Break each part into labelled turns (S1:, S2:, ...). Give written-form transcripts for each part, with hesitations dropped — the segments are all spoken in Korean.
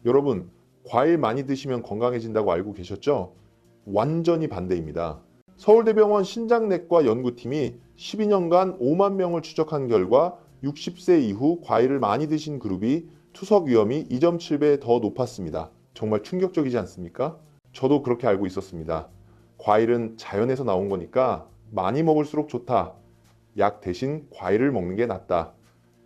S1: 여러분, 과일 많이 드시면 건강해진다고 알고 계셨죠? 완전히 반대입니다. 서울대병원 신장내과 연구팀이 12년간 5만 명을 추적한 결과 60세 이후 과일을 많이 드신 그룹이 투석 위험이 2.7배 더 높았습니다. 정말 충격적이지 않습니까? 저도 그렇게 알고 있었습니다. 과일은 자연에서 나온 거니까 많이 먹을수록 좋다. 약 대신 과일을 먹는 게 낫다.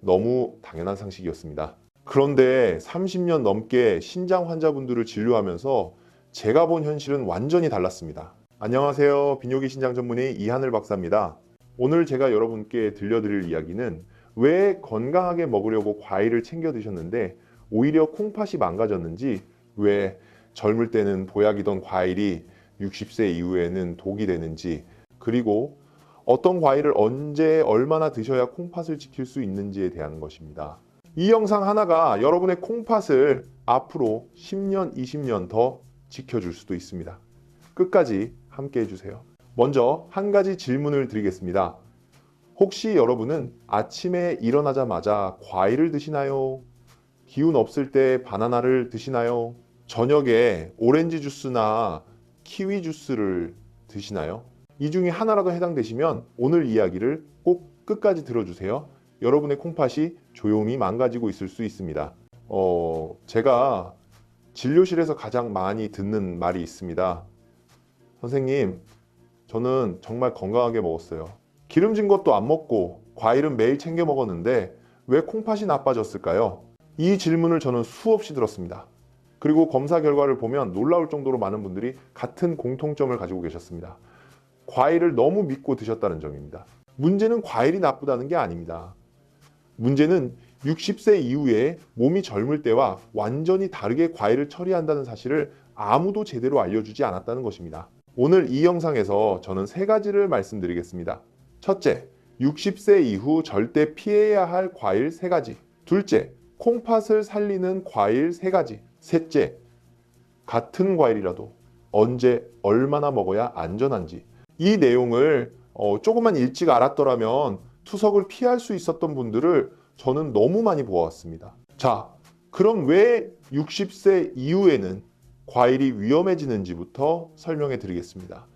S1: 너무 당연한 상식이었습니다. 그런데 30년 넘게 신장 환자분들을 진료하면서 제가 본 현실은 완전히 달랐습니다. 안녕하세요. 비뇨기 신장 전문의 이하늘 박사입니다. 오늘 제가 여러분께 들려드릴 이야기는 왜 건강하게 먹으려고 과일을 챙겨 드셨는데 오히려 콩팥이 망가졌는지, 왜 젊을 때는 보약이던 과일이 60세 이후에는 독이 되는지, 그리고 어떤 과일을 언제 얼마나 드셔야 콩팥을 지킬 수 있는지에 대한 것입니다. 이 영상 하나가 여러분의 콩팥을 앞으로 10년, 20년 더 지켜줄 수도 있습니다. 끝까지 함께 해주세요. 먼저 한 가지 질문을 드리겠습니다. 혹시 여러분은 아침에 일어나자마자 과일을 드시나요? 기운 없을 때 바나나를 드시나요? 저녁에 오렌지 주스나 키위 주스를 드시나요? 이 중에 하나라도 해당되시면 오늘 이야기를 꼭 끝까지 들어주세요. 여러분의 콩팥이 조용히 망가지고 있을 수 있습니다. 제가 진료실에서 가장 많이 듣는 말이 있습니다. 선생님, 저는 정말 건강하게 먹었어요. 기름진 것도 안 먹고 과일은 매일 챙겨 먹었는데 왜 콩팥이 나빠졌을까요? 이 질문을 저는 수없이 들었습니다. 그리고 검사 결과를 보면 놀라울 정도로 많은 분들이 같은 공통점을 가지고 계셨습니다. 과일을 너무 믿고 드셨다는 점입니다. 문제는 과일이 나쁘다는 게 아닙니다. 문제는 60세 이후에 몸이 젊을 때와 완전히 다르게 과일을 처리한다는 사실을 아무도 제대로 알려주지 않았다는 것입니다. 오늘 이 영상에서 저는 세 가지를 말씀드리겠습니다. 첫째, 60세 이후 절대 피해야 할 과일 3가지. 둘째, 콩팥을 살리는 과일 3가지. 셋째, 같은 과일이라도 언제 얼마나 먹어야 안전한지. 이 내용을 조금만 일찍 알았더라면 투석을 피할 수 있었던 분들을 저는 너무 많이 보아왔습니다. 자, 그럼 왜 60세 이후에는 과일이 위험해지는지부터 설명해 드리겠습니다.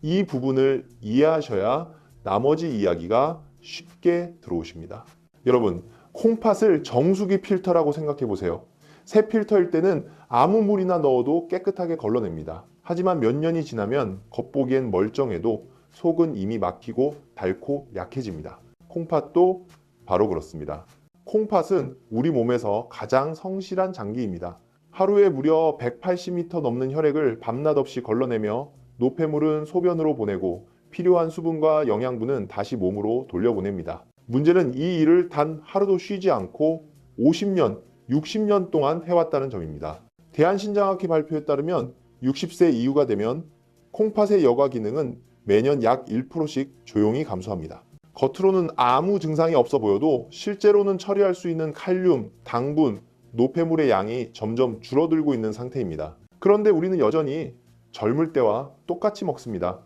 S1: 이 부분을 이해하셔야 나머지 이야기가 쉽게 들어오십니다. 여러분, 콩팥을 정수기 필터라고 생각해 보세요. 새 필터일 때는 아무 물이나 넣어도 깨끗하게 걸러냅니다. 하지만 몇 년이 지나면 겉보기엔 멀쩡해도 속은 이미 막히고 닳고 약해집니다. 콩팥도 바로 그렇습니다. 콩팥은 우리 몸에서 가장 성실한 장기입니다. 하루에 무려 180m 넘는 혈액을 밤낮 없이 걸러내며 노폐물은 소변으로 보내고 필요한 수분과 영양분은 다시 몸으로 돌려보냅니다. 문제는 이 일을 단 하루도 쉬지 않고 50년, 60년 동안 해왔다는 점입니다. 대한신장학회 발표에 따르면 60세 이후가 되면 콩팥의 여과 기능은 매년 약 1%씩 조용히 감소합니다. 겉으로는 아무 증상이 없어 보여도 실제로는 처리할 수 있는 칼륨, 당분, 노폐물의 양이 점점 줄어들고 있는 상태입니다. 그런데 우리는 여전히 젊을 때와 똑같이 먹습니다.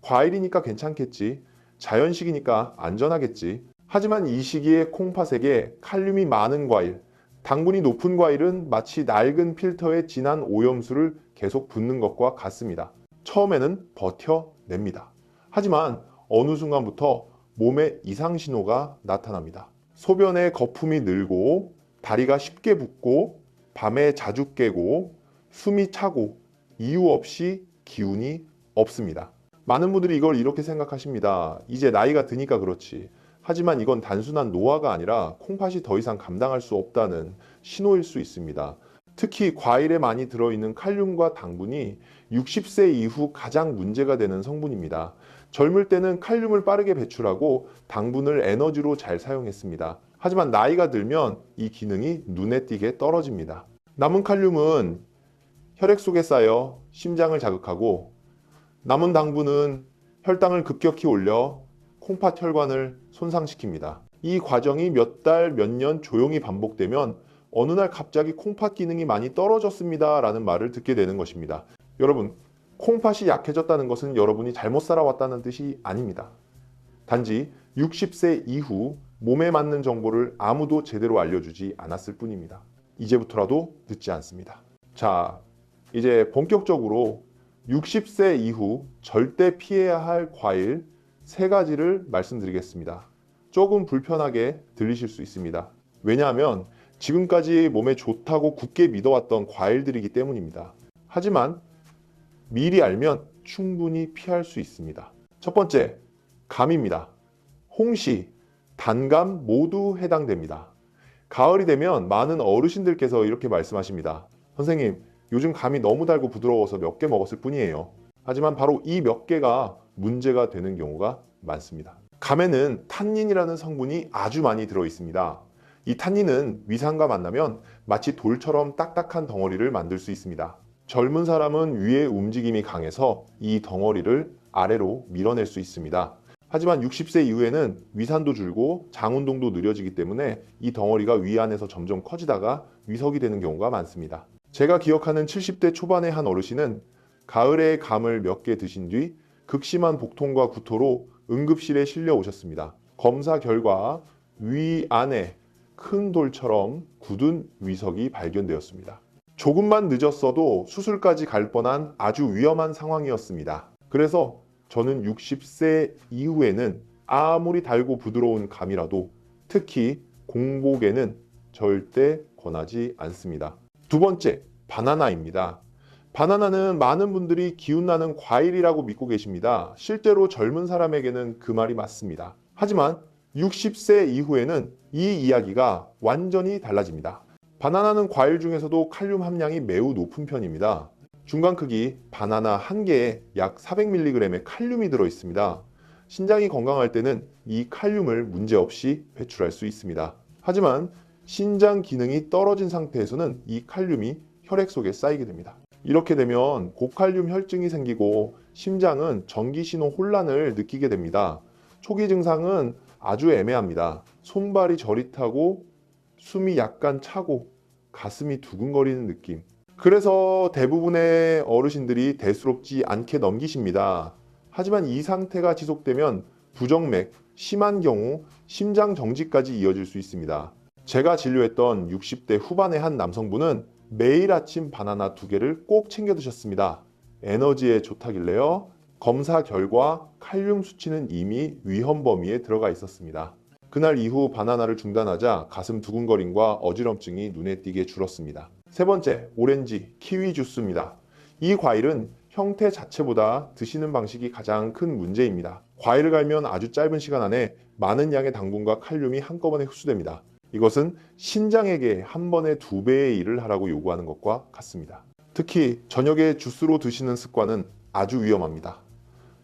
S1: 과일이니까 괜찮겠지, 자연식이니까 안전하겠지. 하지만 이 시기에 콩팥에게 칼륨이 많은 과일, 당분이 높은 과일은 마치 낡은 필터에 진한 오염수를 계속 붓는 것과 같습니다. 처음에는 버텨냅니다. 하지만 어느 순간부터 몸에 이상 신호가 나타납니다. 소변에 거품이 늘고 다리가 쉽게 붓고 밤에 자주 깨고 숨이 차고 이유 없이 기운이 없습니다. 많은 분들이 이걸 이렇게 생각하십니다. 이제 나이가 드니까 그렇지. 하지만 이건 단순한 노화가 아니라 콩팥이 더 이상 감당할 수 없다는 신호일 수 있습니다. 특히 과일에 많이 들어있는 칼륨과 당분이 60세 이후 가장 문제가 되는 성분입니다. 젊을 때는 칼륨을 빠르게 배출하고 당분을 에너지로 잘 사용했습니다. 하지만 나이가 들면 이 기능이 눈에 띄게 떨어집니다. 남은 칼륨은 혈액 속에 쌓여 심장을 자극하고, 남은 당분은 혈당을 급격히 올려 콩팥 혈관을 손상시킵니다. 이 과정이 몇 달, 몇 년 조용히 반복되면 어느 날 갑자기 콩팥 기능이 많이 떨어졌습니다 라는 말을 듣게 되는 것입니다. 여러분, 콩팥이 약해졌다는 것은 여러분이 잘못 살아왔다는 뜻이 아닙니다. 단지 60세 이후 몸에 맞는 정보를 아무도 제대로 알려주지 않았을 뿐입니다. 이제부터라도 늦지 않습니다. 자, 이제 본격적으로 60세 이후 절대 피해야 할 과일 3가지를 말씀드리겠습니다. 조금 불편하게 들리실 수 있습니다. 왜냐하면 지금까지 몸에 좋다고 굳게 믿어왔던 과일들이기 때문입니다. 하지만 미리 알면 충분히 피할 수 있습니다. 첫 번째, 감입니다. 홍시, 단감 모두 해당됩니다. 가을이 되면 많은 어르신들께서 이렇게 말씀하십니다. 선생님, 요즘 감이 너무 달고 부드러워서 몇 개 먹었을 뿐이에요. 하지만 바로 이 몇 개가 문제가 되는 경우가 많습니다. 감에는 탄닌이라는 성분이 아주 많이 들어 있습니다. 이 탄닌은 위산과 만나면 마치 돌처럼 딱딱한 덩어리를 만들 수 있습니다. 젊은 사람은 위의 움직임이 강해서 이 덩어리를 아래로 밀어낼 수 있습니다. 하지만 60세 이후에는 위산도 줄고 장 운동도 느려지기 때문에 이 덩어리가 위 안에서 점점 커지다가 위석이 되는 경우가 많습니다. 제가 기억하는 70대 초반의 한 어르신은 가을에 감을 몇 개 드신 뒤 극심한 복통과 구토로 응급실에 실려 오셨습니다. 검사 결과 위 안에 큰 돌처럼 굳은 위석이 발견되었습니다. 조금만 늦었어도 수술까지 갈 뻔한 아주 위험한 상황이었습니다. 그래서 저는 60세 이후에는 아무리 달고 부드러운 감이라도 특히 공복에는 절대 권하지 않습니다. 두 번째, 바나나입니다. 바나나는 많은 분들이 기운나는 과일이라고 믿고 계십니다. 실제로 젊은 사람에게는 그 말이 맞습니다. 하지만 60세 이후에는 이 이야기가 완전히 달라집니다. 바나나는 과일 중에서도 칼륨 함량이 매우 높은 편입니다. 중간 크기 바나나 한 개에 약 400mg의 칼륨이 들어 있습니다. 신장이 건강할 때는 이 칼륨을 문제없이 배출할 수 있습니다. 하지만 신장 기능이 떨어진 상태에서는 이 칼륨이 혈액 속에 쌓이게 됩니다. 이렇게 되면 고칼륨 혈증이 생기고 심장은 전기 신호 혼란을 느끼게 됩니다. 초기 증상은 아주 애매합니다. 손발이 저릿하고 숨이 약간 차고 가슴이 두근거리는 느낌. 그래서 대부분의 어르신들이 대수롭지 않게 넘기십니다. 하지만 이 상태가 지속되면 부정맥, 심한 경우 심장 정지까지 이어질 수 있습니다. 제가 진료했던 60대 후반의 한 남성분은 매일 아침 바나나 2개를 꼭 챙겨 드셨습니다. 에너지에 좋다길래요. 검사 결과 칼륨 수치는 이미 위험 범위에 들어가 있었습니다. 그날 이후 바나나를 중단하자 가슴 두근거림과 어지럼증이 눈에 띄게 줄었습니다. 세 번째, 오렌지, 키위 주스입니다. 이 과일은 형태 자체보다 드시는 방식이 가장 큰 문제입니다. 과일을 갈면 아주 짧은 시간 안에 많은 양의 당분과 칼륨이 한꺼번에 흡수됩니다. 이것은 신장에게 한 번에 2배의 일을 하라고 요구하는 것과 같습니다. 특히 저녁에 주스로 드시는 습관은 아주 위험합니다.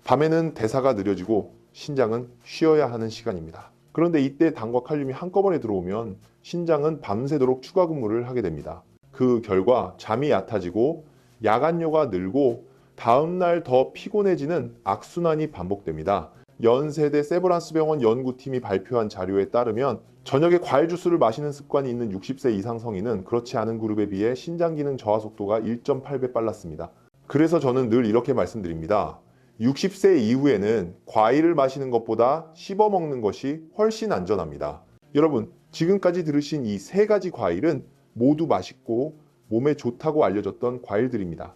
S1: 밤에는 대사가 느려지고 신장은 쉬어야 하는 시간입니다. 그런데 이때 당과 칼륨이 한꺼번에 들어오면 신장은 밤새도록 추가 근무를 하게 됩니다. 그 결과 잠이 얕아지고 야간뇨가 늘고 다음날 더 피곤해지는 악순환이 반복됩니다. 연세대 세브란스 병원 연구팀이 발표한 자료에 따르면 저녁에 과일 주스를 마시는 습관이 있는 60세 이상 성인은 그렇지 않은 그룹에 비해 신장 기능 저하 속도가 1.8배 빨랐습니다. 그래서 저는 늘 이렇게 말씀드립니다. 60세 이후에는 과일을 마시는 것보다 씹어 먹는 것이 훨씬 안전합니다. 여러분, 지금까지 들으신 이 3가지 과일은 모두 맛있고 몸에 좋다고 알려졌던 과일들입니다.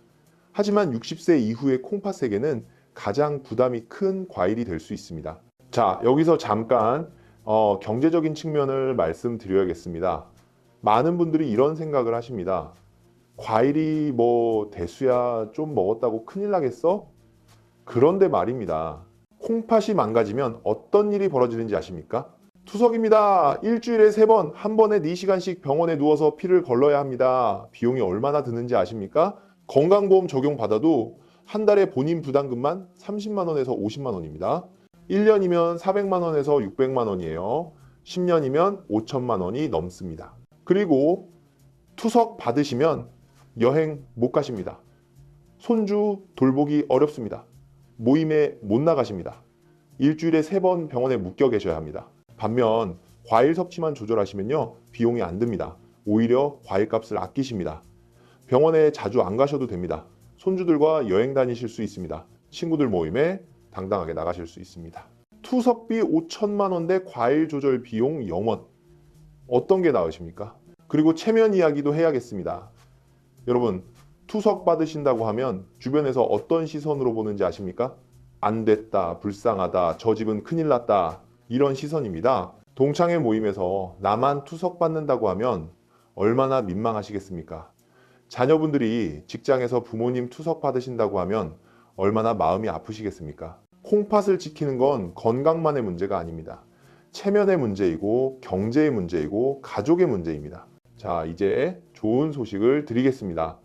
S1: 하지만 60세 이후의 콩팥에게는 가장 부담이 큰 과일이 될 수 있습니다. 자, 여기서 잠깐 경제적인 측면을 말씀드려야겠습니다. 많은 분들이 이런 생각을 하십니다. 과일이 뭐 대수야 좀 먹었다고 큰일 나겠어? 그런데 말입니다. 콩팥이 망가지면 어떤 일이 벌어지는지 아십니까? 투석입니다. 일주일에 3번, 한 번에 4시간씩 병원에 누워서 피를 걸러야 합니다. 비용이 얼마나 드는지 아십니까? 건강보험 적용받아도 한 달에 본인 부담금만 30만 원에서 50만 원입니다. 1년이면 400만 원에서 600만 원이에요. 10년이면 5천만 원이 넘습니다. 그리고 투석 받으시면 여행 못 가십니다. 손주 돌보기 어렵습니다. 모임에 못 나가십니다. 일주일에 3번 병원에 묶여 계셔야 합니다. 반면 과일 섭취만 조절하시면요, 비용이 안 듭니다. 오히려 과일값을 아끼십니다. 병원에 자주 안 가셔도 됩니다. 손주들과 여행 다니실 수 있습니다. 친구들 모임에 당당하게 나가실 수 있습니다. 투석비 5천만 원 대 과일 조절 비용 0원. 어떤 게 나으십니까? 그리고 체면 이야기도 해야겠습니다. 여러분, 투석 받으신다고 하면 주변에서 어떤 시선으로 보는지 아십니까? 안 됐다, 불쌍하다, 저 집은 큰일 났다, 이런 시선입니다. 동창회 모임에서 나만 투석 받는다고 하면 얼마나 민망하시겠습니까? 자녀분들이 직장에서 부모님 투석 받으신다고 하면 얼마나 마음이 아프시겠습니까? 콩팥을 지키는 건 건강만의 문제가 아닙니다. 체면의 문제이고 경제의 문제이고 가족의 문제입니다. 자, 이제 좋은 소식을 드리겠습니다.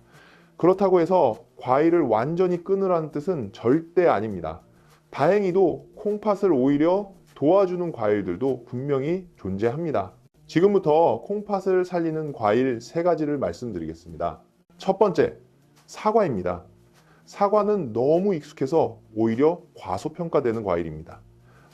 S1: 그렇다고 해서 과일을 완전히 끊으라는 뜻은 절대 아닙니다. 다행히도 콩팥을 오히려 도와주는 과일들도 분명히 존재합니다. 지금부터 콩팥을 살리는 과일 3가지를 말씀드리겠습니다. 첫 번째, 사과입니다. 사과는 너무 익숙해서 오히려 과소평가되는 과일입니다.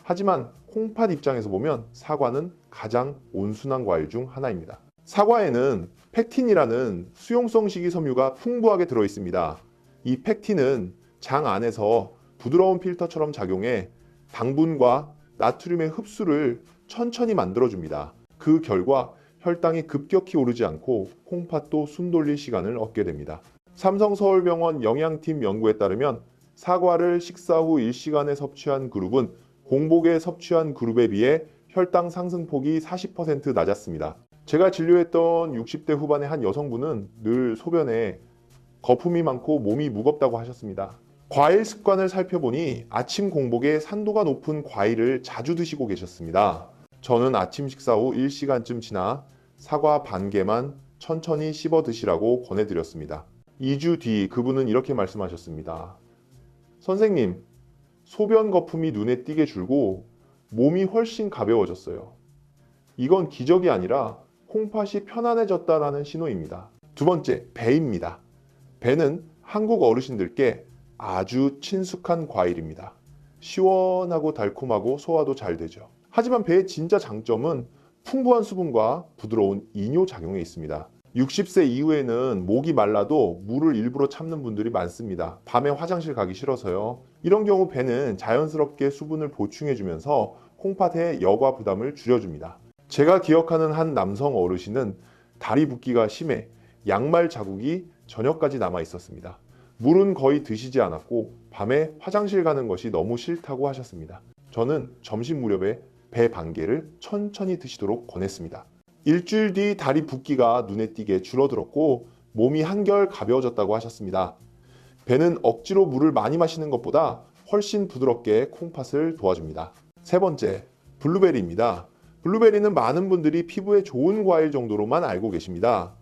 S1: 하지만 콩팥 입장에서 보면 사과는 가장 온순한 과일 중 하나입니다. 사과에는 펙틴이라는 수용성 식이섬유가 풍부하게 들어 있습니다. 이 펙틴은 장 안에서 부드러운 필터처럼 작용해 당분과 나트륨의 흡수를 천천히 만들어줍니다. 그 결과 혈당이 급격히 오르지 않고 콩팥도 숨 돌릴 시간을 얻게 됩니다. 삼성서울병원 영양팀 연구에 따르면 사과를 식사 후 1시간에 섭취한 그룹은 공복에 섭취한 그룹에 비해 혈당 상승폭이 40% 낮았습니다. 제가 진료했던 60대 후반의 한 여성분은 늘 소변에 거품이 많고 몸이 무겁다고 하셨습니다. 과일 습관을 살펴보니 아침 공복에 산도가 높은 과일을 자주 드시고 계셨습니다. 저는 아침 식사 후 1시간쯤 지나 사과 반 개만 천천히 씹어 드시라고 권해드렸습니다. 2주 뒤 그분은 이렇게 말씀하셨습니다. 선생님, 소변 거품이 눈에 띄게 줄고 몸이 훨씬 가벼워졌어요. 이건 기적이 아니라 콩팥이 편안해졌다라는 신호입니다. 두 번째, 배입니다. 배는 한국 어르신들께 아주 친숙한 과일입니다. 시원하고 달콤하고 소화도 잘 되죠. 하지만 배의 진짜 장점은 풍부한 수분과 부드러운 이뇨 작용에 있습니다. 60세 이후에는 목이 말라도 물을 일부러 참는 분들이 많습니다. 밤에 화장실 가기 싫어서요. 이런 경우 배는 자연스럽게 수분을 보충해주면서 콩팥의 여과 부담을 줄여줍니다. 제가 기억하는 한 남성 어르신은 다리 붓기가 심해 양말 자국이 저녁까지 남아 있었습니다. 물은 거의 드시지 않았고 밤에 화장실 가는 것이 너무 싫다고 하셨습니다. 저는 점심 무렵에 배 반 개를 천천히 드시도록 권했습니다. 일주일 뒤 다리 붓기가 눈에 띄게 줄어들었고 몸이 한결 가벼워졌다고 하셨습니다. 배는 억지로 물을 많이 마시는 것보다 훨씬 부드럽게 콩팥을 도와줍니다. 세 번째, 블루베리입니다. 블루베리는 많은 분들이 피부에 좋은 과일 정도로만 알고 계십니다.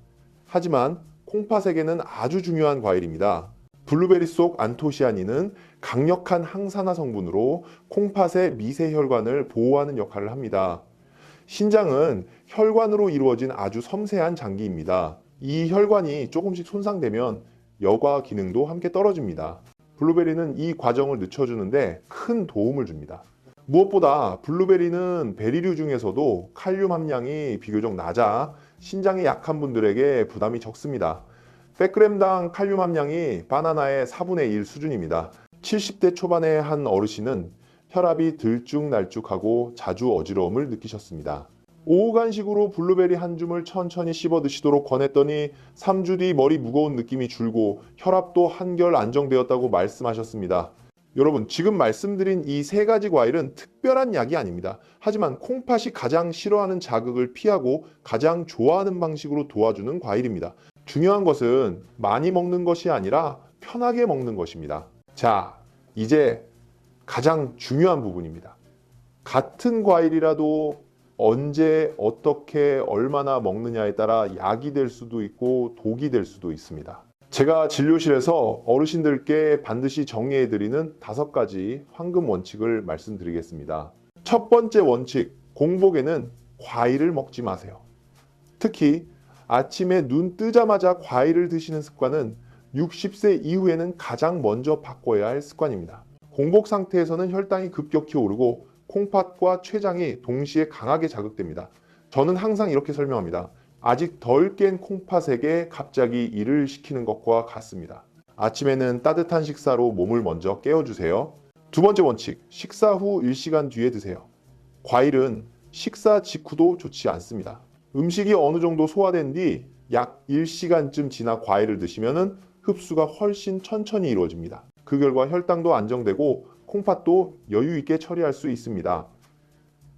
S1: 하지만 콩팥에게는 아주 중요한 과일입니다. 블루베리 속 안토시아닌은 강력한 항산화 성분으로 콩팥의 미세혈관을 보호하는 역할을 합니다. 신장은 혈관으로 이루어진 아주 섬세한 장기입니다. 이 혈관이 조금씩 손상되면 여과 기능도 함께 떨어집니다. 블루베리는 이 과정을 늦춰주는데 큰 도움을 줍니다. 무엇보다 블루베리는 베리류 중에서도 칼륨 함량이 비교적 낮아 신장이 약한 분들에게 부담이 적습니다. 100g당 칼륨 함량이 바나나의 4분의 1 수준입니다. 70대 초반의 한 어르신은 혈압이 들쭉날쭉하고 자주 어지러움을 느끼셨습니다. 오후 간식으로 블루베리 한 줌을 천천히 씹어 드시도록 권했더니 3주 뒤 머리 무거운 느낌이 줄고 혈압도 한결 안정되었다고 말씀하셨습니다. 여러분, 지금 말씀드린 이 3가지 과일은 특별한 약이 아닙니다. 하지만 콩팥이 가장 싫어하는 자극을 피하고 가장 좋아하는 방식으로 도와주는 과일입니다. 중요한 것은 많이 먹는 것이 아니라 편하게 먹는 것입니다. 자, 이제 가장 중요한 부분입니다. 같은 과일이라도 언제, 어떻게, 얼마나 먹느냐에 따라 약이 될 수도 있고 독이 될 수도 있습니다. 제가 진료실에서 어르신들께 반드시 정리해드리는 5가지 황금 원칙을 말씀드리겠습니다. 첫 번째 원칙, 공복에는 과일을 먹지 마세요. 특히 아침에 눈 뜨자마자 과일을 드시는 습관은 60세 이후에는 가장 먼저 바꿔야 할 습관입니다. 공복 상태에서는 혈당이 급격히 오르고 콩팥과 췌장이 동시에 강하게 자극됩니다. 저는 항상 이렇게 설명합니다. 아직 덜 깬 콩팥에게 갑자기 일을 시키는 것과 같습니다. 아침에는 따뜻한 식사로 몸을 먼저 깨워주세요. 두 번째 원칙, 식사 후 1시간 뒤에 드세요. 과일은 식사 직후도 좋지 않습니다. 음식이 어느 정도 소화된 뒤 약 1시간쯤 지나 과일을 드시면 흡수가 훨씬 천천히 이루어집니다. 그 결과 혈당도 안정되고 콩팥도 여유 있게 처리할 수 있습니다.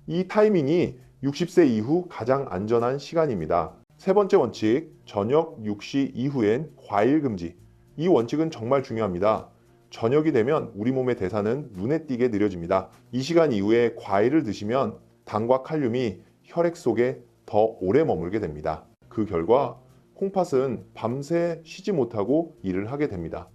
S1: 이 타이밍이 60세 이후 가장 안전한 시간입니다. 세 번째 원칙, 저녁 6시 이후엔 과일 금지. 이 원칙은 정말 중요합니다. 저녁이 되면 우리 몸의 대사는 눈에 띄게 느려집니다. 이 시간 이후에 과일을 드시면 당과 칼륨이 혈액 속에 더 오래 머물게 됩니다. 그 결과 콩팥은 밤새 쉬지 못하고 일을 하게 됩니다.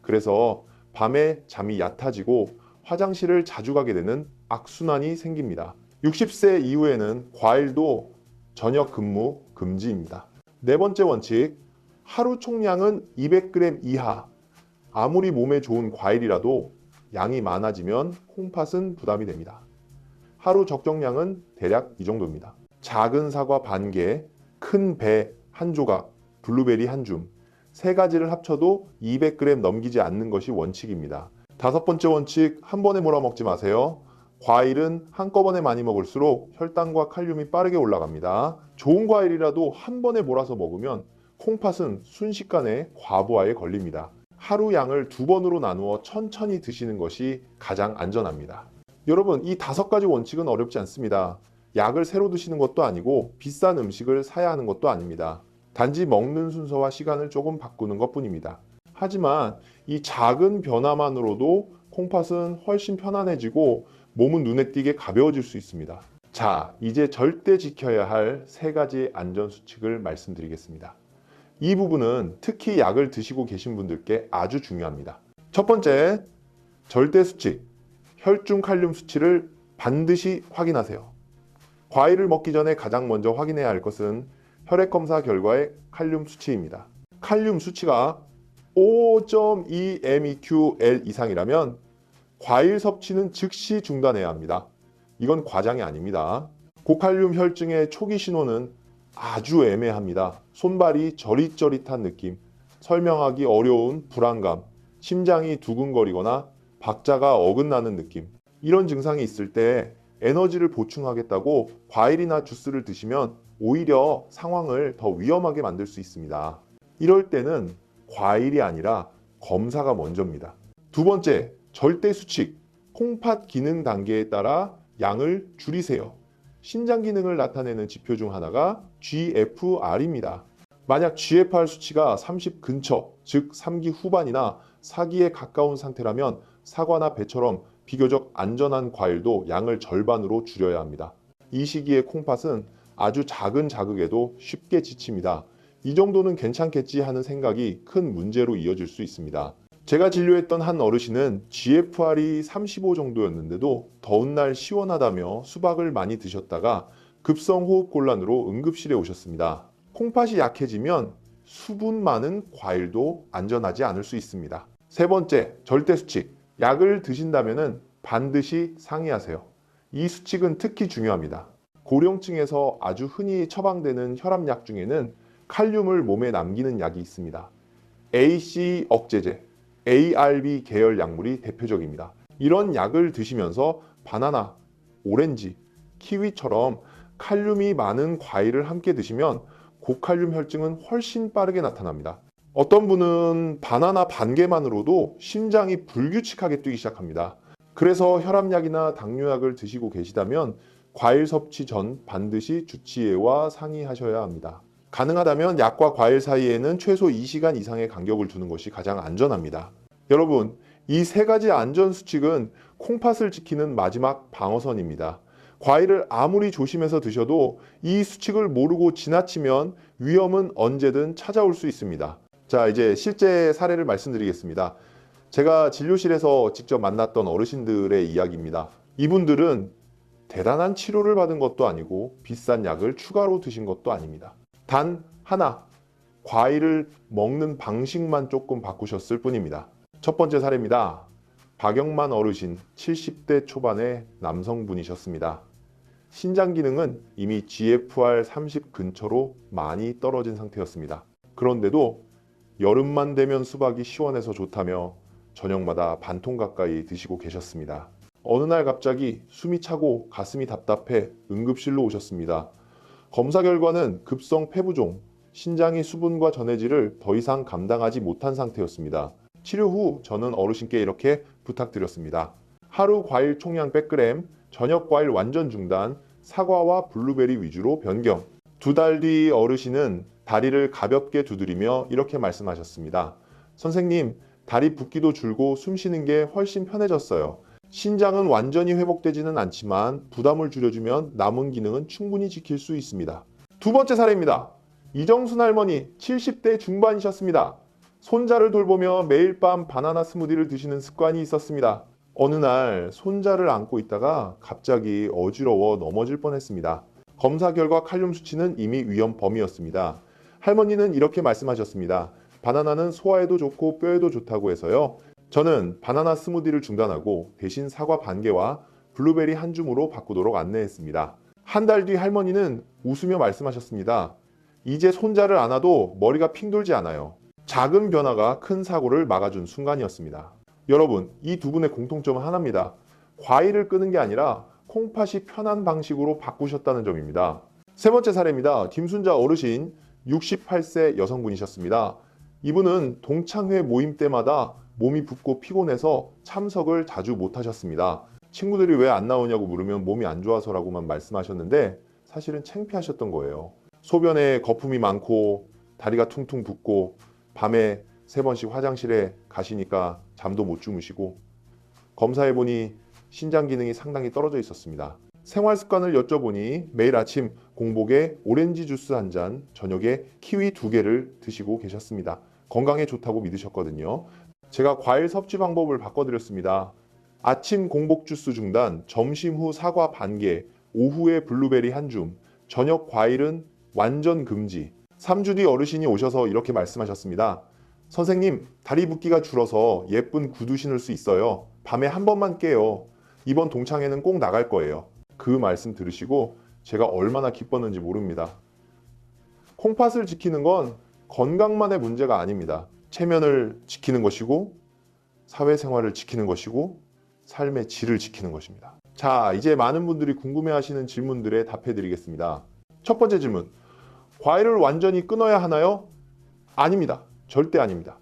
S1: 그래서 밤에 잠이 얕아지고 화장실을 자주 가게 되는 악순환이 생깁니다. 60세 이후에는 과일도 저녁 근무 금지입니다. 네 번째 원칙, 하루 총량은 200g 이하. 아무리 몸에 좋은 과일이라도 양이 많아지면 콩팥은 부담이 됩니다. 하루 적정량은 대략 이 정도입니다. 작은 사과 반 개, 큰 배 한 조각, 블루베리 한 줌, 세 가지를 합쳐도 200g 넘기지 않는 것이 원칙입니다. 다섯 번째 원칙, 한 번에 몰아먹지 마세요. 과일은 한꺼번에 많이 먹을수록 혈당과 칼륨이 빠르게 올라갑니다. 좋은 과일이라도 한 번에 몰아서 먹으면 콩팥은 순식간에 과부하에 걸립니다. 하루 양을 두 번으로 나누어 천천히 드시는 것이 가장 안전합니다. 여러분, 이 5가지 원칙은 어렵지 않습니다. 약을 새로 드시는 것도 아니고 비싼 음식을 사야 하는 것도 아닙니다. 단지 먹는 순서와 시간을 조금 바꾸는 것뿐입니다. 하지만 이 작은 변화만으로도 콩팥은 훨씬 편안해지고 몸은 눈에 띄게 가벼워질 수 있습니다. 자, 이제 절대 지켜야 할 3가지 안전수칙을 말씀드리겠습니다. 이 부분은 특히 약을 드시고 계신 분들께 아주 중요합니다. 첫 번째, 절대수칙. 혈중 칼륨 수치를 반드시 확인하세요. 과일을 먹기 전에 가장 먼저 확인해야 할 것은 혈액검사 결과의 칼륨 수치입니다. 칼륨 수치가 5.2 MEqL 이상이라면 과일 섭취는 즉시 중단해야 합니다. 이건 과장이 아닙니다. 고칼륨 혈증의 초기 신호는 아주 애매합니다. 손발이 저릿저릿한 느낌, 설명하기 어려운 불안감, 심장이 두근거리거나 박자가 어긋나는 느낌, 이런 증상이 있을 때 에너지를 보충하겠다고 과일이나 주스를 드시면 오히려 상황을 더 위험하게 만들 수 있습니다. 이럴 때는 과일이 아니라 검사가 먼저입니다. 두 번째, 절대 수칙. 콩팥 기능 단계에 따라 양을 줄이세요. 신장 기능을 나타내는 지표 중 하나가 GFR입니다. 만약 GFR 수치가 30 근처, 즉 3기 후반이나 4기에 가까운 상태라면 사과나 배처럼 비교적 안전한 과일도 양을 절반으로 줄여야 합니다. 이 시기에 콩팥은 아주 작은 자극에도 쉽게 지칩니다. 이 정도는 괜찮겠지 하는 생각이 큰 문제로 이어질 수 있습니다. 제가 진료했던 한 어르신은 GFR이 35 정도였는데도 더운 날 시원하다며 수박을 많이 드셨다가 급성호흡곤란으로 응급실에 오셨습니다. 콩팥이 약해지면 수분 많은 과일도 안전하지 않을 수 있습니다. 세 번째, 절대 수칙. 약을 드신다면 반드시 상의하세요. 이 수칙은 특히 중요합니다. 고령층에서 아주 흔히 처방되는 혈압약 중에는 칼륨을 몸에 남기는 약이 있습니다. AC 억제제, ARB 계열 약물이 대표적입니다. 이런 약을 드시면서 바나나, 오렌지, 키위처럼 칼륨이 많은 과일을 함께 드시면 고칼륨 혈증은 훨씬 빠르게 나타납니다. 어떤 분은 바나나 반 개만으로도 심장이 불규칙하게 뛰기 시작합니다. 그래서 혈압약이나 당뇨약을 드시고 계시다면 과일 섭취 전 반드시 주치의와 상의하셔야 합니다. 가능하다면 약과 과일 사이에는 최소 2시간 이상의 간격을 두는 것이 가장 안전합니다. 여러분, 이 3가지 안전수칙은 콩팥을 지키는 마지막 방어선입니다. 과일을 아무리 조심해서 드셔도 이 수칙을 모르고 지나치면 위험은 언제든 찾아올 수 있습니다. 자, 이제 실제 사례를 말씀드리겠습니다. 제가 진료실에서 직접 만났던 어르신들의 이야기입니다. 이분들은 대단한 치료를 받은 것도 아니고 비싼 약을 추가로 드신 것도 아닙니다. 단 하나, 과일을 먹는 방식만 조금 바꾸셨을 뿐입니다. 첫 번째 사례입니다. 박영만 어르신 70대 초반의 남성분이셨습니다. 신장 기능은 이미 GFR 30 근처로 많이 떨어진 상태였습니다. 그런데도 여름만 되면 수박이 시원해서 좋다며 저녁마다 반통 가까이 드시고 계셨습니다. 어느 날 갑자기 숨이 차고 가슴이 답답해 응급실로 오셨습니다. 검사 결과는 급성 폐부종, 신장이 수분과 전해질을 더 이상 감당하지 못한 상태였습니다. 치료 후 저는 어르신께 이렇게 부탁드렸습니다. 하루 과일 총량 100g, 저녁 과일 완전 중단, 사과와 블루베리 위주로 변경. 2달 뒤 어르신은 다리를 가볍게 두드리며 이렇게 말씀하셨습니다. 선생님, 다리 붓기도 줄고 숨 쉬는 게 훨씬 편해졌어요. 신장은 완전히 회복되지는 않지만 부담을 줄여주면 남은 기능은 충분히 지킬 수 있습니다. 두 번째 사례입니다. 이정순 할머니 70대 중반이셨습니다. 손자를 돌보며 매일 밤 바나나 스무디를 드시는 습관이 있었습니다. 어느 날 손자를 안고 있다가 갑자기 어지러워 넘어질 뻔했습니다. 검사 결과 칼륨 수치는 이미 위험 범위였습니다. 할머니는 이렇게 말씀하셨습니다. 바나나는 소화에도 좋고 뼈에도 좋다고 해서요. 저는 바나나 스무디를 중단하고 대신 사과 반 개와 블루베리 한 줌으로 바꾸도록 안내했습니다. 한 달 뒤 할머니는 웃으며 말씀하셨습니다. 이제 손자를 안아도 머리가 핑 돌지 않아요. 작은 변화가 큰 사고를 막아준 순간이었습니다. 여러분, 이 두 분의 공통점은 하나입니다. 과일을 끄는 게 아니라 콩팥이 편한 방식으로 바꾸셨다는 점입니다. 세 번째 사례입니다. 김순자 어르신 68세 여성분이셨습니다. 이분은 동창회 모임 때마다 몸이 붓고 피곤해서 참석을 자주 못하셨습니다. 친구들이 왜 안 나오냐고 물으면 몸이 안 좋아서라고만 말씀하셨는데 사실은 창피하셨던 거예요. 소변에 거품이 많고 다리가 퉁퉁 붓고 밤에 3번씩 화장실에 가시니까 잠도 못 주무시고 검사해보니 신장 기능이 상당히 떨어져 있었습니다. 생활 습관을 여쭤보니 매일 아침 공복에 오렌지 주스 한 잔, 저녁에 키위 2개를 드시고 계셨습니다. 건강에 좋다고 믿으셨거든요. 제가 과일 섭취 방법을 바꿔드렸습니다. 아침 공복 주스 중단, 점심 후 사과 반 개, 오후에 블루베리 한 줌, 저녁 과일은 완전 금지. 3주 뒤 어르신이 오셔서 이렇게 말씀하셨습니다. 선생님, 다리 붓기가 줄어서 예쁜 구두 신을 수 있어요. 밤에 한 번만 깨요. 이번 동창회는 꼭 나갈 거예요. 그 말씀 들으시고 제가 얼마나 기뻤는지 모릅니다. 콩팥을 지키는 건 건강만의 문제가 아닙니다. 체면을 지키는 것이고 사회생활을 지키는 것이고 삶의 질을 지키는 것입니다. 자, 이제 많은 분들이 궁금해하시는 질문들에 답해드리겠습니다. 첫 번째 질문, 과일을 완전히 끊어야 하나요? 아닙니다. 절대 아닙니다.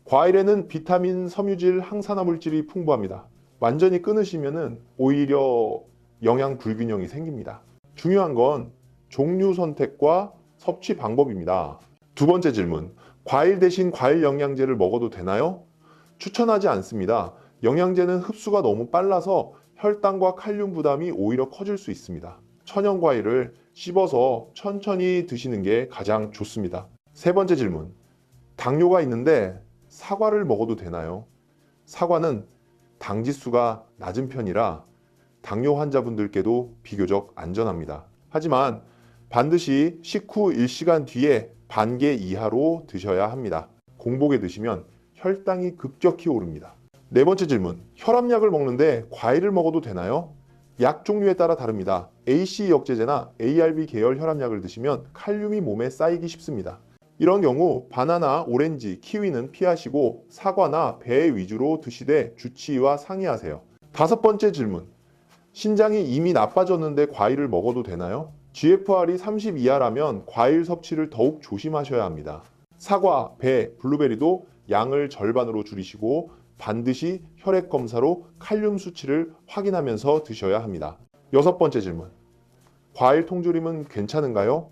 S1: 과일에는 비타민, 섬유질, 항산화 물질이 풍부합니다. 완전히 끊으시면 오히려 영양 불균형이 생깁니다. 중요한 건 종류 선택과 섭취 방법입니다. 두 번째 질문, 과일 대신 과일 영양제를 먹어도 되나요? 추천하지 않습니다. 영양제는 흡수가 너무 빨라서 혈당과 칼륨 부담이 오히려 커질 수 있습니다. 천연 과일을 씹어서 천천히 드시는 게 가장 좋습니다. 세 번째 질문, 당뇨가 있는데 사과를 먹어도 되나요? 사과는 당 지수가 낮은 편이라 당뇨 환자분들께도 비교적 안전합니다. 하지만 반드시 식후 1시간 뒤에 반 개 이하로 드셔야 합니다. 공복에 드시면 혈당이 급격히 오릅니다. 네 번째 질문, 혈압약을 먹는데 과일을 먹어도 되나요? 약 종류에 따라 다릅니다. AC 역제제나 ARB 계열 혈압약을 드시면 칼륨이 몸에 쌓이기 쉽습니다. 이런 경우 바나나, 오렌지, 키위는 피하시고 사과나 배 위주로 드시되 주치의와 상의하세요. 다섯 번째 질문, 신장이 이미 나빠졌는데 과일을 먹어도 되나요? GFR이 30 이하라면 과일 섭취를 더욱 조심하셔야 합니다. 사과, 배, 블루베리도 양을 절반으로 줄이시고 반드시 혈액 검사로 칼륨 수치를 확인하면서 드셔야 합니다. 여섯 번째 질문, 과일 통조림은 괜찮은가요?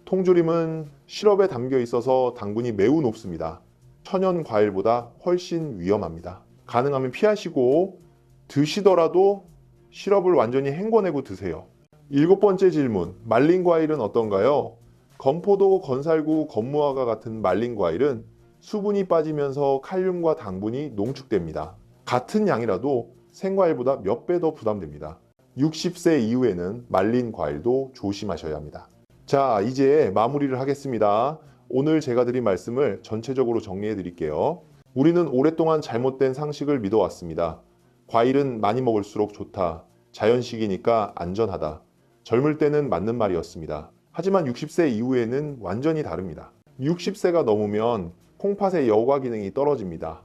S1: 통조림은 시럽에 담겨 있어서 당분이 매우 높습니다. 천연 과일보다 훨씬 위험합니다. 가능하면 피하시고 드시더라도 시럽을 완전히 헹궈내고 드세요. 일곱 번째 질문, 말린 과일은 어떤가요? 건포도, 건살구, 건무화과 같은 말린 과일은 수분이 빠지면서 칼륨과 당분이 농축됩니다. 같은 양이라도 생과일보다 몇 배 더 부담됩니다. 60세 이후에는 말린 과일도 조심하셔야 합니다. 자, 이제 마무리를 하겠습니다. 오늘 제가 드린 말씀을 전체적으로 정리해 드릴게요. 우리는 오랫동안 잘못된 상식을 믿어왔습니다. 과일은 많이 먹을수록 좋다. 자연식이니까 안전하다. 젊을 때는 맞는 말이었습니다. 하지만 60세 이후에는 완전히 다릅니다. 60세가 넘으면 콩팥의 여과 기능이 떨어집니다.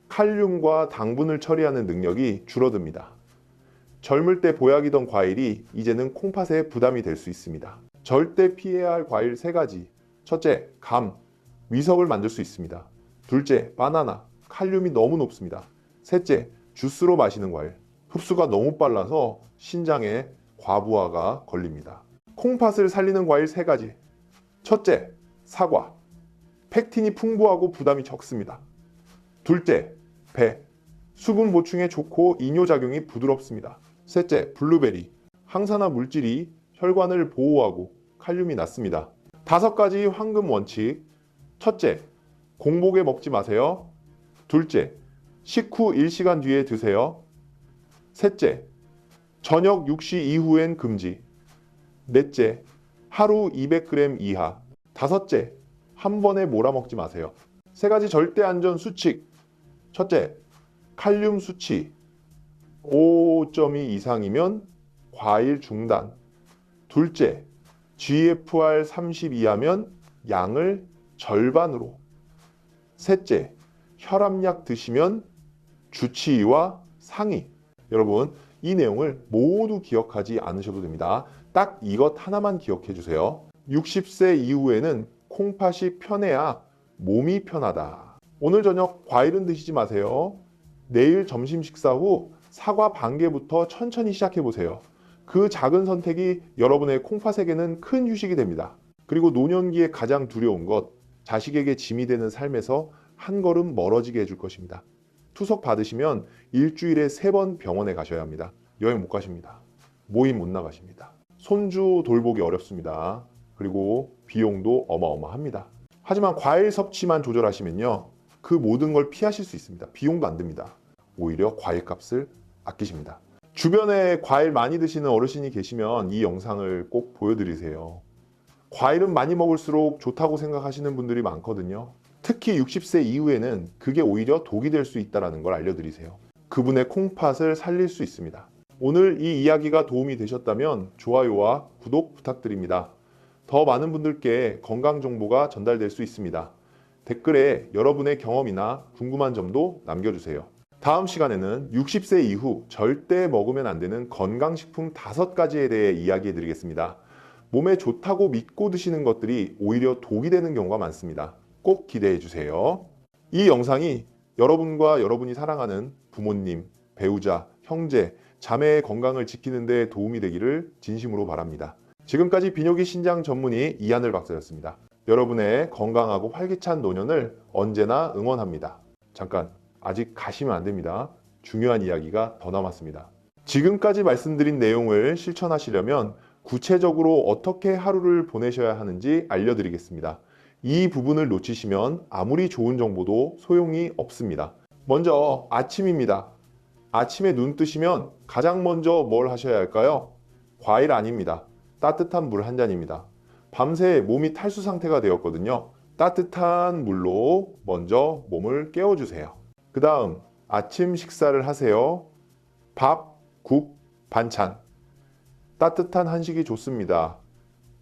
S1: 칼륨과 당분을 처리하는 능력이 줄어듭니다. 젊을 때 보약이던 과일이 이제는 콩팥에 부담이 될 수 있습니다. 절대 피해야 할 과일 3가지. 첫째, 감, 위석을 만들 수 있습니다. 둘째, 바나나, 칼륨이 너무 높습니다. 셋째, 주스로 마시는 과일, 흡수가 너무 빨라서 신장에 과부하가 걸립니다. 콩팥을 살리는 과일 3가지. 첫째, 사과, 펙틴이 풍부하고 부담이 적습니다. 둘째, 배, 수분 보충에 좋고 이뇨작용이 부드럽습니다. 셋째, 블루베리, 항산화 물질이 혈관을 보호하고 칼륨이 낮습니다. 5가지 황금 원칙. 첫째, 공복에 먹지 마세요. 둘째, 식후 1시간 뒤에 드세요. 셋째, 저녁 6시 이후엔 금지. 넷째, 하루 200g 이하. 다섯째, 한 번에 몰아먹지 마세요. 3가지 절대 안전 수칙. 첫째, 칼륨 수치 5.2 이상이면 과일 중단. 둘째, GFR 30 이하면 양을 절반으로. 셋째, 혈압약 드시면 주치의와 상의. 여러분, 이 내용을 모두 기억하지 않으셔도 됩니다. 딱 이것 하나만 기억해 주세요. 60세 이후에는 콩팥이 편해야 몸이 편하다. 오늘 저녁 과일은 드시지 마세요. 내일 점심 식사 후 사과 반 개부터 천천히 시작해 보세요. 그 작은 선택이 여러분의 콩팥에게는 큰 휴식이 됩니다. 그리고 노년기에 가장 두려운 것, 자식에게 짐이 되는 삶에서 한 걸음 멀어지게 해줄 것입니다. 투석 받으시면 일주일에 3번 병원에 가셔야 합니다. 여행 못 가십니다. 모임 못 나가십니다. 손주 돌보기 어렵습니다. 그리고 비용도 어마어마합니다. 하지만 과일 섭취만 조절하시면요, 그 모든 걸 피하실 수 있습니다. 비용도 안 듭니다. 오히려 과일 값을 아끼십니다. 주변에 과일 많이 드시는 어르신이 계시면 이 영상을 꼭 보여드리세요. 과일은 많이 먹을수록 좋다고 생각하시는 분들이 많거든요. 특히 60세 이후에는 그게 오히려 독이 될 수 있다는 걸 알려드리세요. 그분의 콩팥을 살릴 수 있습니다. 오늘 이 이야기가 도움이 되셨다면 좋아요와 구독 부탁드립니다. 더 많은 분들께 건강 정보가 전달될 수 있습니다. 댓글에 여러분의 경험이나 궁금한 점도 남겨주세요. 다음 시간에는 60세 이후 절대 먹으면 안 되는 건강식품 5가지에 대해 이야기해 드리겠습니다. 몸에 좋다고 믿고 드시는 것들이 오히려 독이 되는 경우가 많습니다. 꼭 기대해 주세요. 이 영상이 여러분과 여러분이 사랑하는 부모님, 배우자, 형제, 자매의 건강을 지키는 데 도움이 되기를 진심으로 바랍니다. 지금까지 비뇨기 신장 전문의 이하늘 박사였습니다. 여러분의 건강하고 활기찬 노년을 언제나 응원합니다. 잠깐, 아직 가시면 안 됩니다. 중요한 이야기가 더 남았습니다. 지금까지 말씀드린 내용을 실천하시려면 구체적으로 어떻게 하루를 보내셔야 하는지 알려드리겠습니다. 이 부분을 놓치시면 아무리 좋은 정보도 소용이 없습니다. 먼저 아침입니다. 아침에 눈 뜨시면 가장 먼저 뭘 하셔야 할까요? 과일 아닙니다. 따뜻한 물 한 잔입니다. 밤새 몸이 탈수 상태가 되었거든요. 따뜻한 물로 먼저 몸을 깨워주세요. 그 다음 아침 식사를 하세요. 밥, 국, 반찬. 따뜻한 한식이 좋습니다.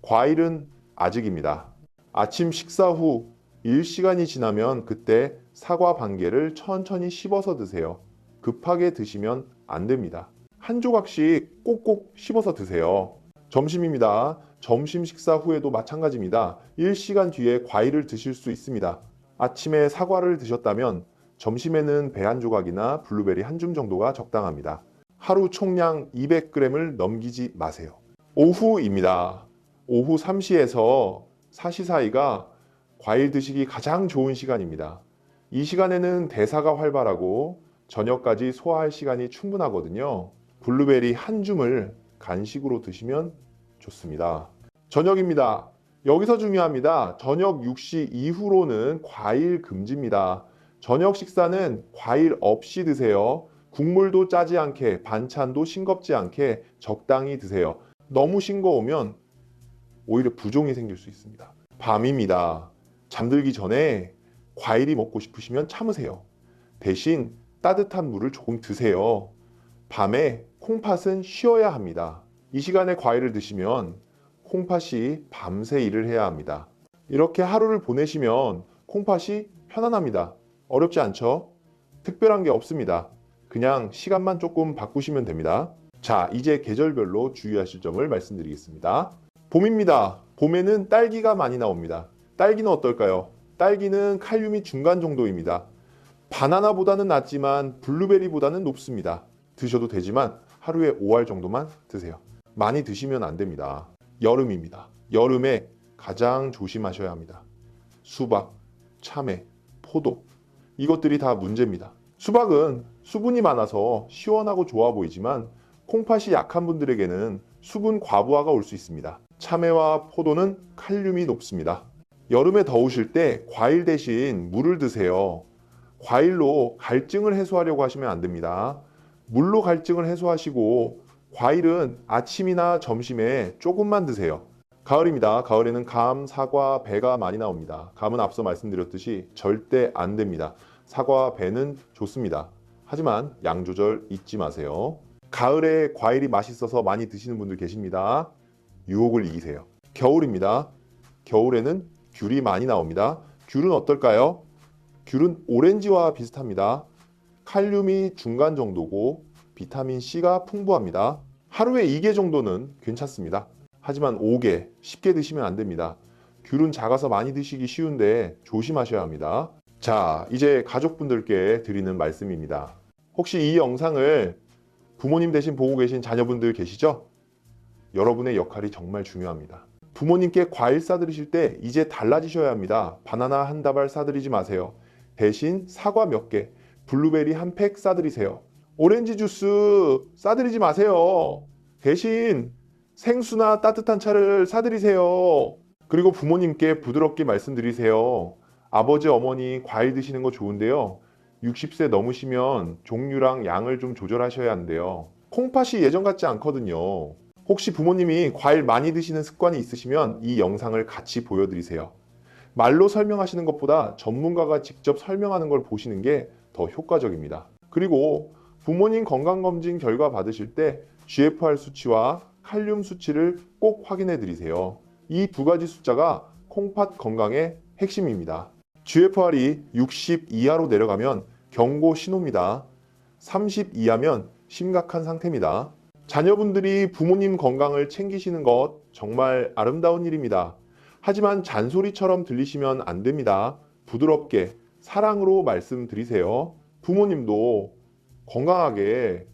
S1: 과일은 아직입니다. 아침 식사 후 1시간이 지나면 그때 사과 반 개를 천천히 씹어서 드세요. 급하게 드시면 안 됩니다. 한 조각씩 꼭꼭 씹어서 드세요. 점심입니다. 점심 식사 후에도 마찬가지입니다. 1시간 뒤에 과일을 드실 수 있습니다. 아침에 사과를 드셨다면 점심에는 배 한 조각이나 블루베리 한 줌 정도가 적당합니다. 하루 총량 200g을 넘기지 마세요. 오후입니다. 오후 3시에서 4시 사이가 과일 드시기 가장 좋은 시간입니다. 이 시간에는 대사가 활발하고 저녁까지 소화할 시간이 충분하거든요. 블루베리 한 줌을 간식으로 드시면 좋습니다. 저녁입니다. 여기서 중요합니다. 저녁 6시 이후로는 과일 금지입니다. 저녁 식사는 과일 없이 드세요. 국물도 짜지 않게, 반찬도 싱겁지 않게 적당히 드세요. 너무 싱거우면 오히려 부종이 생길 수 있습니다. 밤입니다. 잠들기 전에 과일이 먹고 싶으시면 참으세요. 대신 따뜻한 물을 조금 드세요. 밤에 콩팥은 쉬어야 합니다. 이 시간에 과일을 드시면 콩팥이 밤새 일을 해야 합니다. 이렇게 하루를 보내시면 콩팥이 편안합니다. 어렵지 않죠? 특별한 게 없습니다. 그냥 시간만 조금 바꾸시면 됩니다. 자, 이제 계절별로 주의하실 점을 말씀드리겠습니다. 봄입니다. 봄에는 딸기가 많이 나옵니다. 딸기는 어떨까요? 딸기는 칼륨이 중간 정도입니다. 바나나보다는 낮지만 블루베리보다는 높습니다. 드셔도 되지만 하루에 5알 정도만 드세요. 많이 드시면 안 됩니다. 여름입니다. 여름에 가장 조심하셔야 합니다. 수박, 참외, 포도 이것들이 다 문제입니다. 수박은 수분이 많아서 시원하고 좋아 보이지만 콩팥이 약한 분들에게는 수분 과부하가 올 수 있습니다. 참외와 포도는 칼륨이 높습니다. 여름에 더우실 때 과일 대신 물을 드세요. 과일로 갈증을 해소하려고 하시면 안 됩니다. 물로 갈증을 해소하시고 과일은 아침이나 점심에 조금만 드세요. 가을입니다. 가을에는 감, 사과, 배가 많이 나옵니다. 감은 앞서 말씀드렸듯이 절대 안 됩니다. 사과, 배는 좋습니다. 하지만 양 조절 잊지 마세요. 가을에 과일이 맛있어서 많이 드시는 분들 계십니다. 유혹을 이기세요. 겨울입니다. 겨울에는 귤이 많이 나옵니다. 귤은 어떨까요? 귤은 오렌지와 비슷합니다. 칼륨이 중간 정도고 비타민C가 풍부합니다. 하루에 2개 정도는 괜찮습니다. 하지만 5개, 10개 드시면 안 됩니다. 귤은 작아서 많이 드시기 쉬운데 조심하셔야 합니다. 자, 이제 가족분들께 드리는 말씀입니다. 혹시 이 영상을 부모님 대신 보고 계신 자녀분들 계시죠? 여러분의 역할이 정말 중요합니다. 부모님께 과일 싸드리실 때 이제 달라지셔야 합니다. 바나나 한 다발 싸드리지 마세요. 대신 사과 몇 개, 블루베리 한 팩 싸드리세요. 오렌지 주스 싸드리지 마세요. 대신 생수나 따뜻한 차를 사드리세요. 그리고 부모님께 부드럽게 말씀드리세요. 아버지, 어머니 과일 드시는 거 좋은데요. 60세 넘으시면 종류랑 양을 좀 조절하셔야 한대요. 콩팥이 예전 같지 않거든요. 혹시 부모님이 과일 많이 드시는 습관이 있으시면 이 영상을 같이 보여드리세요. 말로 설명하시는 것보다 전문가가 직접 설명하는 걸 보시는 게 더 효과적입니다. 그리고 부모님 건강검진 결과 받으실 때 GFR 수치와 칼륨 수치를 꼭 확인해 드리세요. 이 두 가지 숫자가 콩팥 건강의 핵심입니다. GFR이 60 이하로 내려가면 경고 신호입니다. 30 이하면 심각한 상태입니다. 자녀분들이 부모님 건강을 챙기시는 것 정말 아름다운 일입니다. 하지만 잔소리처럼 들리시면 안 됩니다. 부드럽게 사랑으로 말씀드리세요. 부모님도 건강하게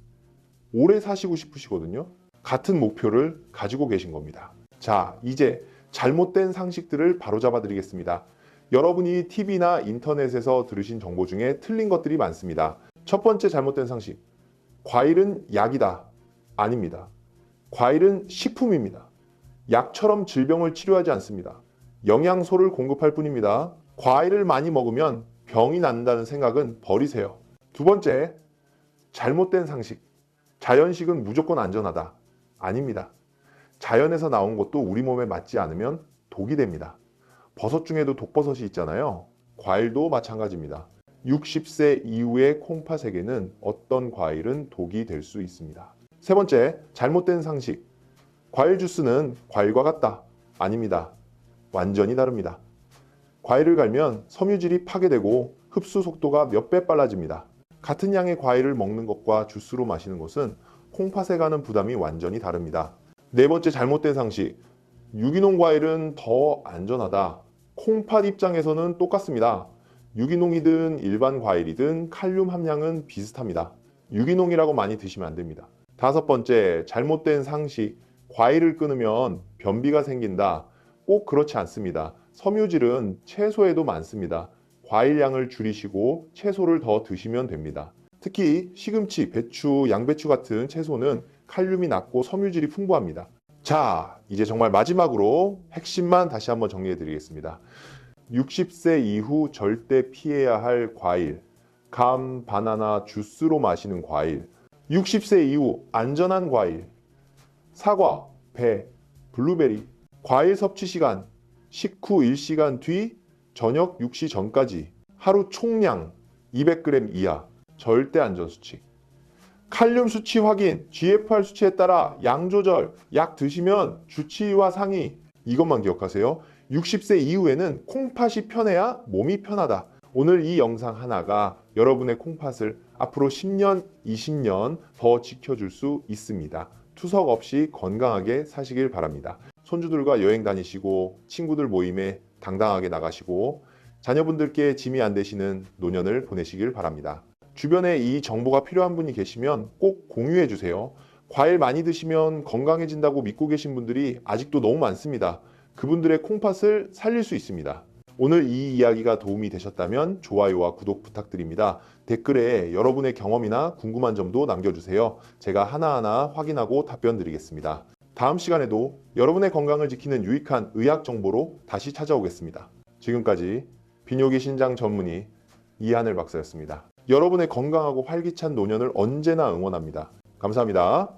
S1: 오래 사시고 싶으시거든요. 같은 목표를 가지고 계신 겁니다. 자, 이제 잘못된 상식들을 바로잡아 드리겠습니다. 여러분이 TV나 인터넷에서 들으신 정보 중에 틀린 것들이 많습니다. 첫 번째 잘못된 상식. 과일은 약이다. 아닙니다. 과일은 식품입니다. 약처럼 질병을 치료하지 않습니다. 영양소를 공급할 뿐입니다. 과일을 많이 먹으면 병이 난다는 생각은 버리세요. 두 번째, 잘못된 상식. 자연식은 무조건 안전하다. 아닙니다. 자연에서 나온 것도 우리 몸에 맞지 않으면 독이 됩니다. 버섯 중에도 독버섯이 있잖아요. 과일도 마찬가지입니다. 60세 이후의 콩팥에게는 어떤 과일은 독이 될 수 있습니다. 세 번째, 잘못된 상식. 과일 주스는 과일과 같다. 아닙니다. 완전히 다릅니다. 과일을 갈면 섬유질이 파괴되고 흡수 속도가 몇 배 빨라집니다. 같은 양의 과일을 먹는 것과 주스로 마시는 것은 콩팥에 가는 부담이 완전히 다릅니다. 네 번째 잘못된 상식. 유기농 과일은 더 안전하다. 콩팥 입장에서는 똑같습니다. 유기농이든 일반 과일이든 칼륨 함량은 비슷합니다. 유기농이라고 많이 드시면 안 됩니다. 다섯 번째, 잘못된 상식. 과일을 끊으면 변비가 생긴다. 꼭 그렇지 않습니다. 섬유질은 채소에도 많습니다. 과일량을 줄이시고 채소를 더 드시면 됩니다. 특히 시금치, 배추, 양배추 같은 채소는 칼륨이 낮고 섬유질이 풍부합니다. 자, 이제 정말 마지막으로 핵심만 다시 한번 정리해 드리겠습니다. 60세 이후 절대 피해야 할 과일, 감, 바나나, 주스로 마시는 과일, 60세 이후 안전한 과일, 사과, 배, 블루베리, 과일 섭취 시간, 식후 1시간 뒤, 저녁 6시 전까지, 하루 총량 200g 이하, 절대 안전 수칙. 칼륨 수치 확인, GFR 수치에 따라 양 조절, 약 드시면 주치의와 상의, 이것만 기억하세요. 60세 이후에는 콩팥이 편해야 몸이 편하다. 오늘 이 영상 하나가 여러분의 콩팥을 앞으로 10년, 20년 더 지켜줄 수 있습니다. 투석 없이 건강하게 사시길 바랍니다. 손주들과 여행 다니시고 친구들 모임에 당당하게 나가시고 자녀분들께 짐이 안 되시는 노년을 보내시길 바랍니다. 주변에 이 정보가 필요한 분이 계시면 꼭 공유해 주세요. 과일 많이 드시면 건강해진다고 믿고 계신 분들이 아직도 너무 많습니다. 그분들의 콩팥을 살릴 수 있습니다. 오늘 이 이야기가 도움이 되셨다면 좋아요와 구독 부탁드립니다. 댓글에 여러분의 경험이나 궁금한 점도 남겨주세요. 제가 하나하나 확인하고 답변 드리겠습니다. 다음 시간에도 여러분의 건강을 지키는 유익한 의학 정보로 다시 찾아오겠습니다. 지금까지 비뇨기 신장 전문의 이하늘 박사였습니다. 여러분의 건강하고 활기찬 노년을 언제나 응원합니다. 감사합니다.